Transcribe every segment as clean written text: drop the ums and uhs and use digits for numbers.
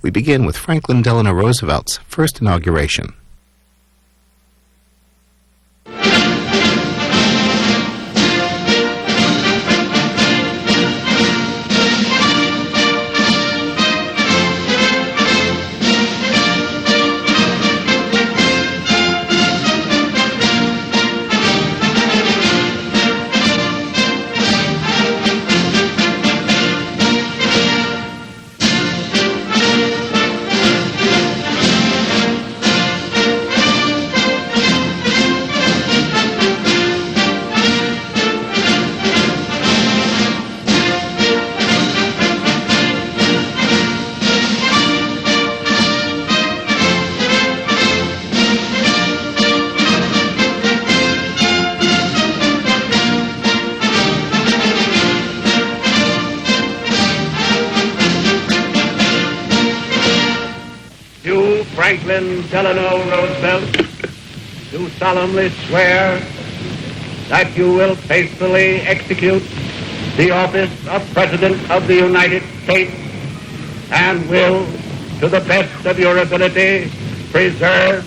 We begin with Franklin Delano Roosevelt's first inauguration. Franklin Delano Roosevelt, do solemnly swear that you will faithfully execute the office of President of the United States and will, to the best of your ability, preserve,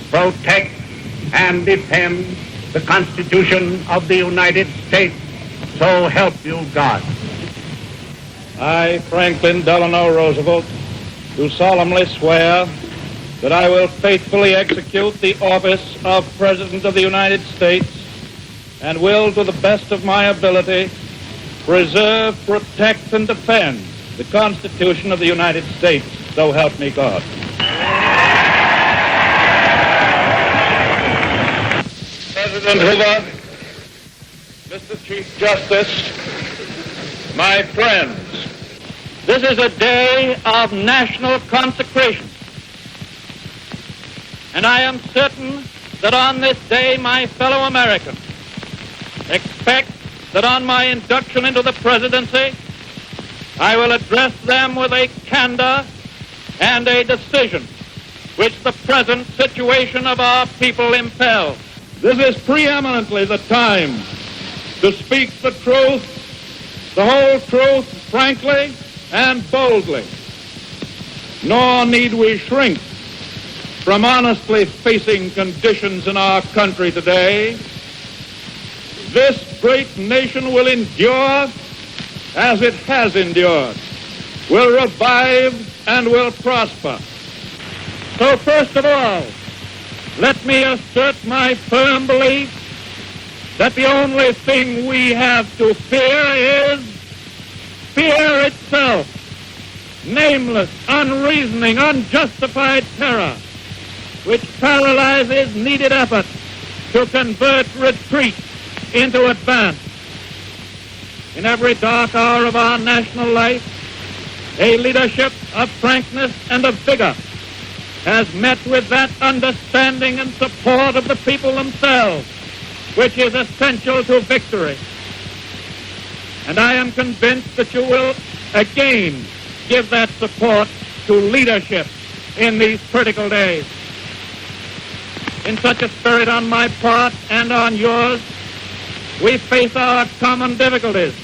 protect, and defend the Constitution of the United States. So help you God. I, Franklin Delano Roosevelt, do solemnly swear that I will faithfully execute the office of President of the United States and will, to the best of my ability, preserve, protect, and defend the Constitution of the United States. So help me God. President Hoover, Mr. Chief Justice, my friends, this is a day of national consecration. And I am certain that on this day, my fellow Americans expect that on my induction into the presidency, I will address them with a candor and a decision which the present situation of our people impels. This is preeminently the time to speak the truth, the whole truth, frankly and boldly. Nor need we shrink from honestly facing conditions in our country today. This great nation will endure as it has endured, will revive and will prosper. So first of all, let me assert my firm belief that the only thing we have to fear is fear itself, nameless, unreasoning, unjustified terror, which paralyzes needed effort to convert retreat into advance. In every dark hour of our national life, a leadership of frankness and of vigor has met with that understanding and support of the people themselves, which is essential to victory. And I am convinced that you will again give that support to leadership in these critical days. In such a spirit on my part and on yours, we face our common difficulties.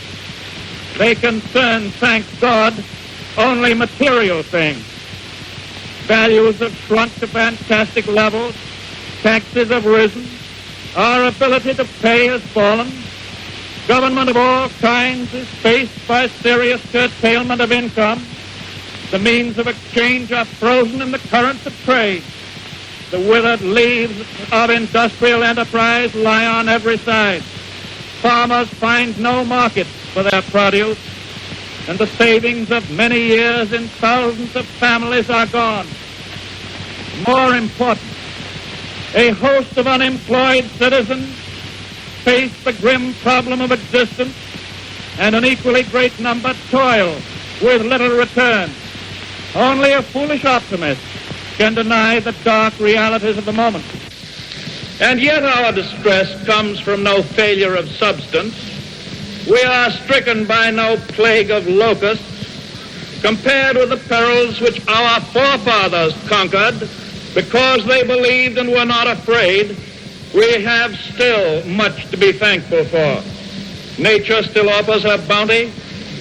They concern, thank God, only material things. Values have shrunk to fantastic levels. Taxes have risen. Our ability to pay has fallen. Government of all kinds is faced by serious curtailment of income. The means of exchange are frozen in the currents of trade. The withered leaves of industrial enterprise lie on every side. Farmers find no markets for their produce, and the savings of many years in thousands of families are gone. More important, a host of unemployed citizens face the grim problem of existence, and an equally great number toil with little return. Only a foolish optimist can deny the dark realities of the moment. And yet our distress comes from no failure of substance. We are stricken by no plague of locusts compared with the perils which our forefathers conquered because they believed and were not afraid. We have still much to be thankful for. Nature still offers her bounty,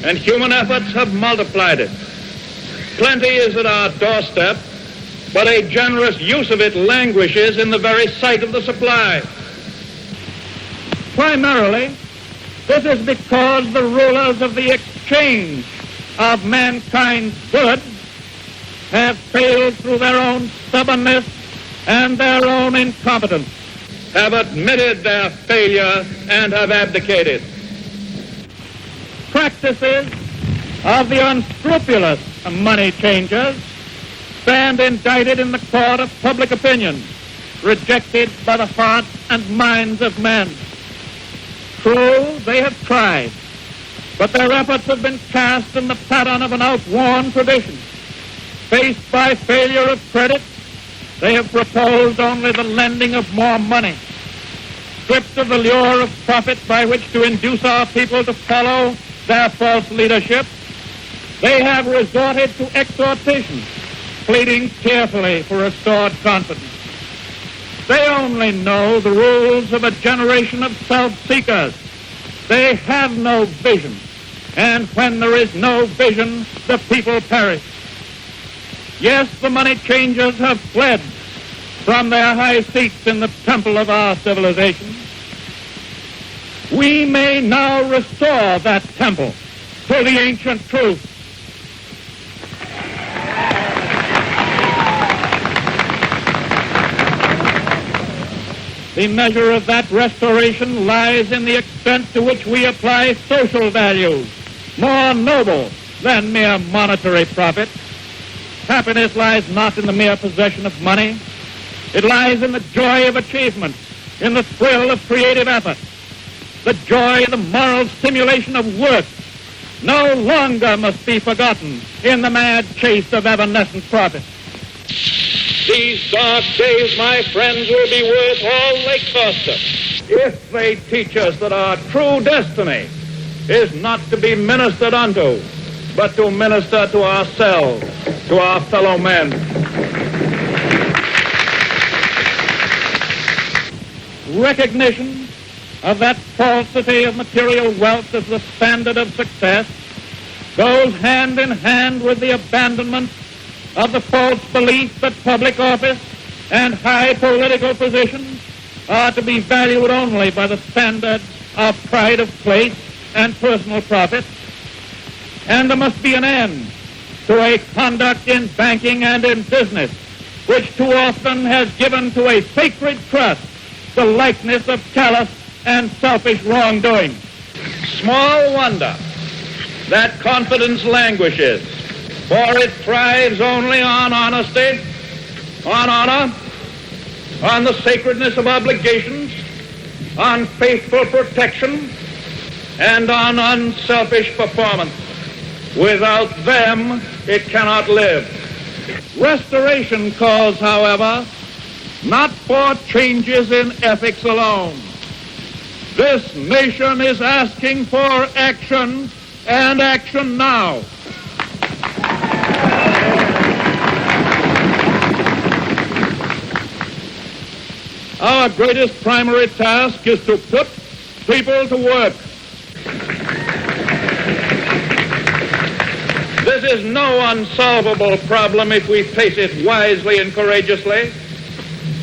and human efforts have multiplied it. Plenty is at our doorstep, but a generous use of it languishes in the very sight of the supply. Primarily, this is because the rulers of the exchange of mankind's goods have failed through their own stubbornness and their own incompetence, have admitted their failure and have abdicated. Practices of the unscrupulous money changers stand indicted in the court of public opinion, rejected by the hearts and minds of men. True, they have tried, but their efforts have been cast in the pattern of an outworn tradition. Faced by failure of credit, they have proposed only the lending of more money. Stripped of the lure of profit by which to induce our people to follow their false leadership, they have resorted to exhortation, pleading tearfully for restored confidence. They only know the rules of a generation of self-seekers. They have no vision, and when there is no vision, the people perish. Yes, the money changers have fled from their high seats in the temple of our civilization. We may now restore that temple to the ancient truth. The measure of that restoration lies in the extent to which we apply social values, more noble than mere monetary profit. Happiness lies not in the mere possession of money. It lies in the joy of achievement, in the thrill of creative effort. The joy and the moral stimulation of work no longer must be forgotten in the mad chase of evanescent profit. These dark days, my friends, will be worth all they cost us if they teach us that our true destiny is not to be ministered unto, but to minister to ourselves, to our fellow men. Recognition of that falsity of material wealth as the standard of success goes hand in hand with the abandonment of the false belief that public office and high political positions are to be valued only by the standard of pride of place and personal profit. And there must be an end to a conduct in banking and in business which too often has given to a sacred trust the likeness of callous and selfish wrongdoing. Small wonder that confidence languishes, for it thrives only on honesty, on honor, on the sacredness of obligations, on faithful protection, and on unselfish performance. Without them, it cannot live. Restoration calls, however, not for changes in ethics alone. This nation is asking for action, and action now. Our greatest primary task is to put people to work. This is no unsolvable problem if we face it wisely and courageously.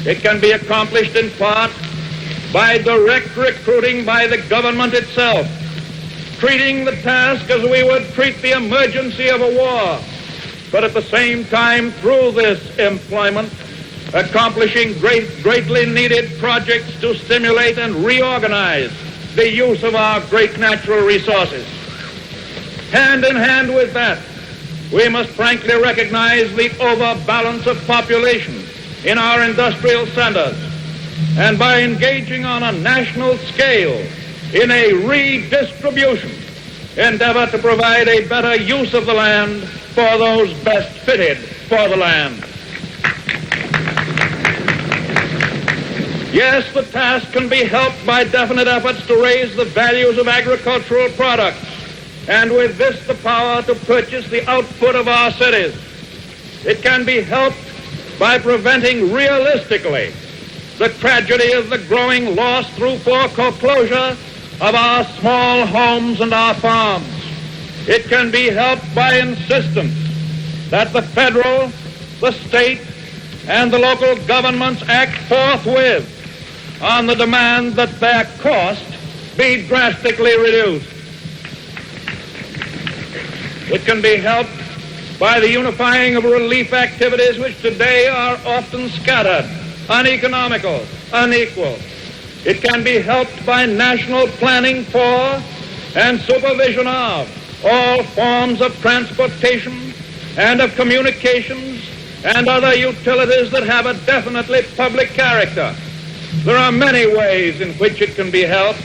It can be accomplished in part by direct recruiting by the government itself, treating the task as we would treat the emergency of a war, but at the same time, through this employment, accomplishing greatly needed projects to stimulate and reorganize the use of our great natural resources. Hand in hand with that, we must frankly recognize the overbalance of population in our industrial centers, and by engaging on a national scale in a redistribution, endeavor to provide a better use of the land for those best fitted for the land. Yes, the task can be helped by definite efforts to raise the values of agricultural products, and with this the power to purchase the output of our cities. It can be helped by preventing realistically the tragedy of the growing loss through foreclosure of our small homes and our farms. It can be helped by insistence that the federal, the state, and the local governments act forthwith on the demand that their cost be drastically reduced. It can be helped by the unifying of relief activities which today are often scattered, uneconomical, unequal. It can be helped by national planning for and supervision of all forms of transportation and of communications and other utilities that have a definitely public character. There are many ways in which it can be helped,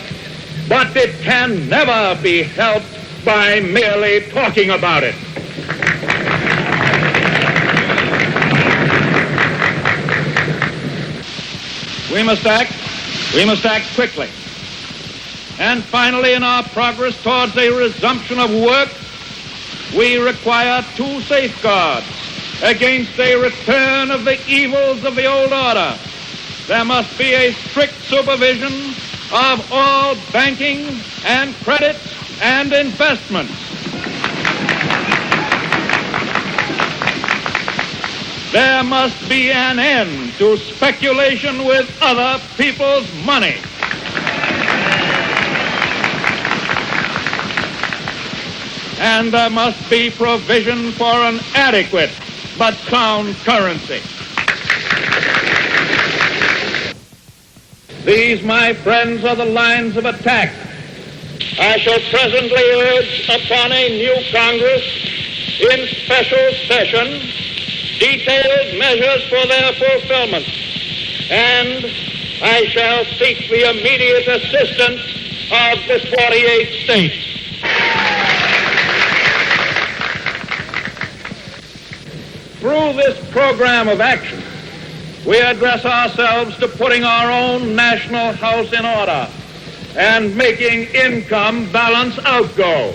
but it can never be helped by merely talking about it. We must act quickly. And finally, in our progress towards a resumption of work, we require two safeguards against a return of the evils of the old order. There must be a strict supervision of all banking and credit and investments. There must be an end to speculation with other people's money. And there must be provision for an adequate but sound currency. These, my friends, are the lines of attack I shall presently urge upon a new Congress in special session detailed measures for their fulfillment, and I shall seek the immediate assistance of the 48 states. Through this program of action, we address ourselves to putting our own national house in order and making income balance outgo.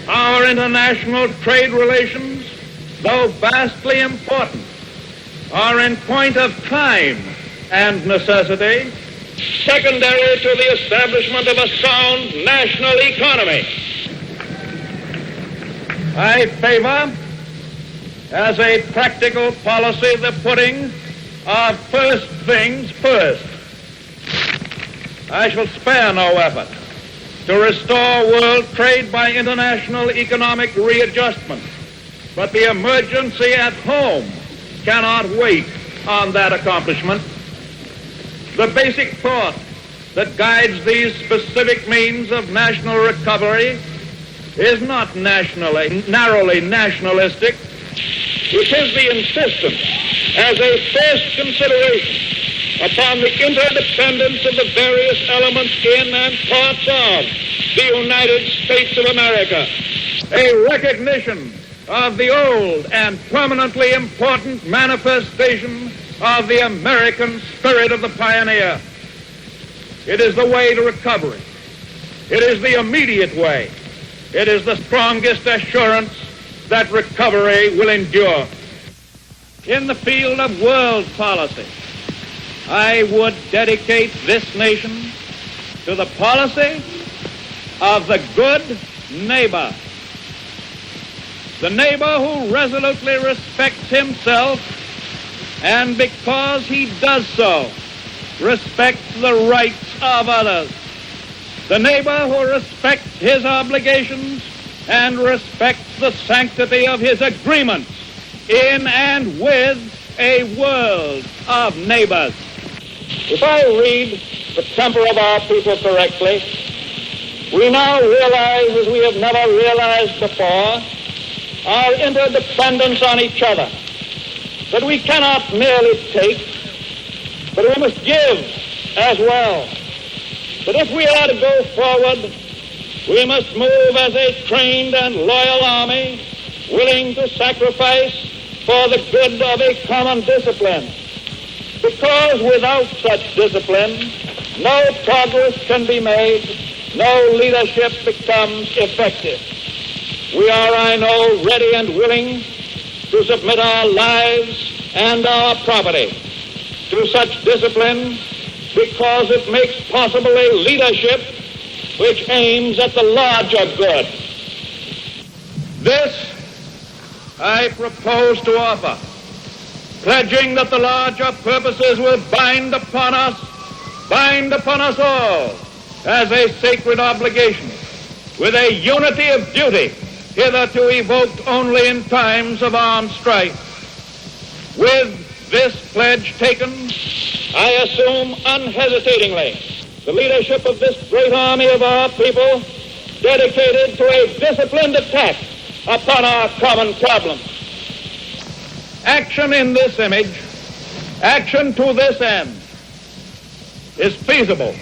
Our international trade relations, though vastly important, are in point of time and necessity secondary to the establishment of a sound national economy. I favor, as a practical policy, the putting of first things first. I shall spare no effort to restore world trade by international economic readjustment, but the emergency at home cannot wait on that accomplishment. The basic thought that guides these specific means of national recovery is not narrowly nationalistic. It is the insistence as a first consideration upon the interdependence of the various elements in and parts of the United States of America, a recognition of the old and permanently important manifestation of the American spirit of the pioneer. It is the way to recovery. It is the immediate way. It is the strongest assurance that recovery will endure. In the field of world policy, I would dedicate this nation to the policy of the good neighbor. The neighbor who resolutely respects himself and, because he does so, respects the rights of others. The neighbor who respects his obligations and respects the sanctity of his agreements in and with a world of neighbors. If I read the temper of our people correctly, we now realize, as we have never realized before, our interdependence on each other, that we cannot merely take, but we must give as well. That if we are to go forward, we must move as a trained and loyal army, willing to sacrifice for the good of a common discipline. Because without such discipline, no progress can be made, no leadership becomes effective. We are, I know, ready and willing to submit our lives and our property to such discipline because it makes possible a leadership which aims at the larger good. This I propose to offer, pledging that the larger purposes will bind upon us all, as a sacred obligation, with a unity of duty hitherto evoked only in times of armed strife. With this pledge taken, I assume unhesitatingly the leadership of this great army of our people, dedicated to a disciplined attack upon our common problems. Action in this image, action to this end, is feasible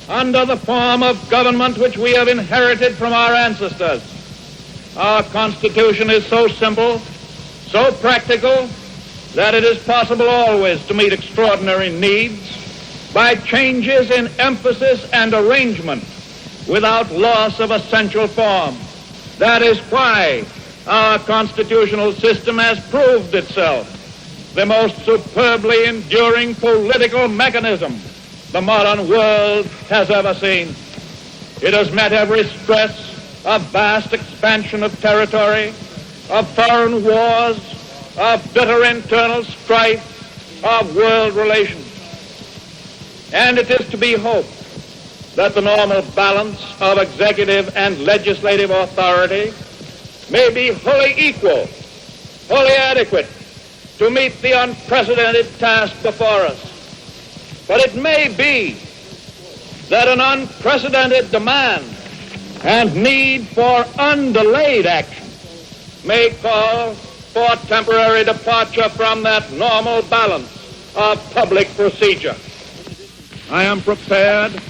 under the form of government which we have inherited from our ancestors. Our Constitution is so simple, so practical, that it is possible always to meet extraordinary needs by changes in emphasis and arrangement without loss of essential form. That is why our constitutional system has proved itself the most superbly enduring political mechanism the modern world has ever seen. It has met every stress of vast expansion of territory, of foreign wars, of bitter internal strife, of world relations. And it is to be hoped that the normal balance of executive and legislative authority may be wholly equal, wholly adequate to meet the unprecedented task before us. But it may be that an unprecedented demand and need for undelayed action may call for temporary departure from that normal balance of public procedure. I am prepared,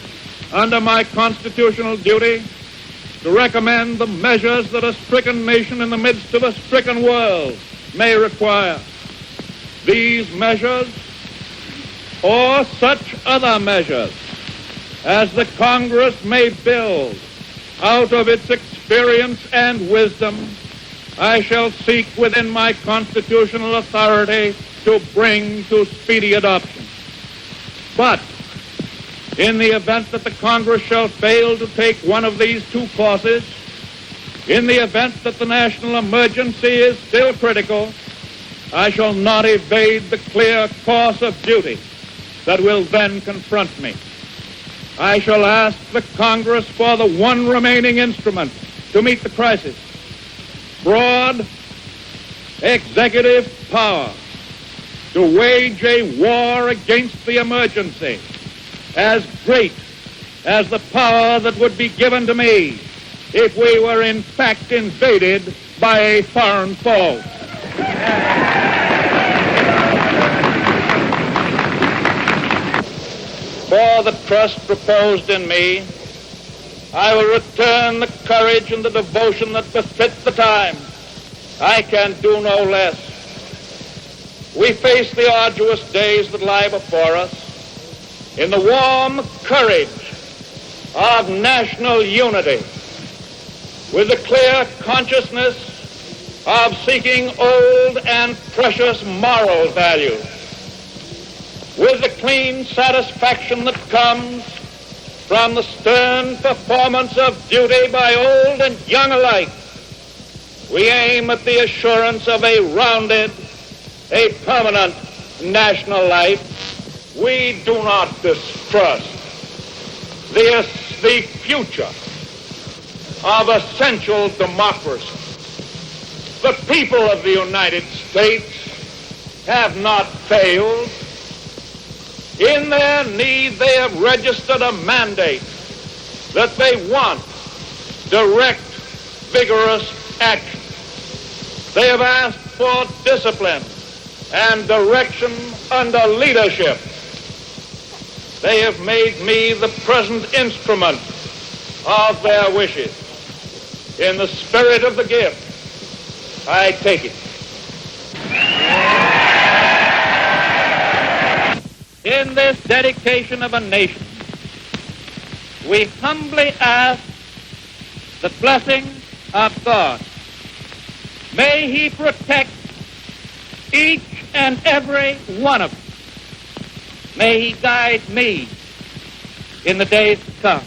under my constitutional duty, to recommend the measures that a stricken nation in the midst of a stricken world may require. These measures, or such other measures as the Congress may build out of its experience and wisdom, I shall seek within my constitutional authority to bring to speedy adoption. But in the event that the Congress shall fail to take one of these two courses, in the event that the national emergency is still critical, I shall not evade the clear course of duty that will then confront me. I shall ask the Congress for the one remaining instrument to meet the crisis: broad executive power to wage a war against the emergency as great as the power that would be given to me if we were in fact invaded by a foreign foe. For the trust reposed in me, I will return the courage and the devotion that befit the time. I can do no less. We face the arduous days that lie before us in the warm courage of national unity, with the clear consciousness of seeking old and precious moral values, with the clean satisfaction that comes from the stern performance of duty by old and young alike. We aim at the assurance of a rounded, a permanent national life. We do not distrust the future of essential democracy. The people of the United States have not failed. In their need, they have registered a mandate that they want direct, vigorous action. They have asked for discipline and direction under leadership. They have made me the present instrument of their wishes. In the spirit of the gift, I take it. In this dedication of a nation, we humbly ask the blessing of God. May He protect each and every one of us. May He guide me in the days to come.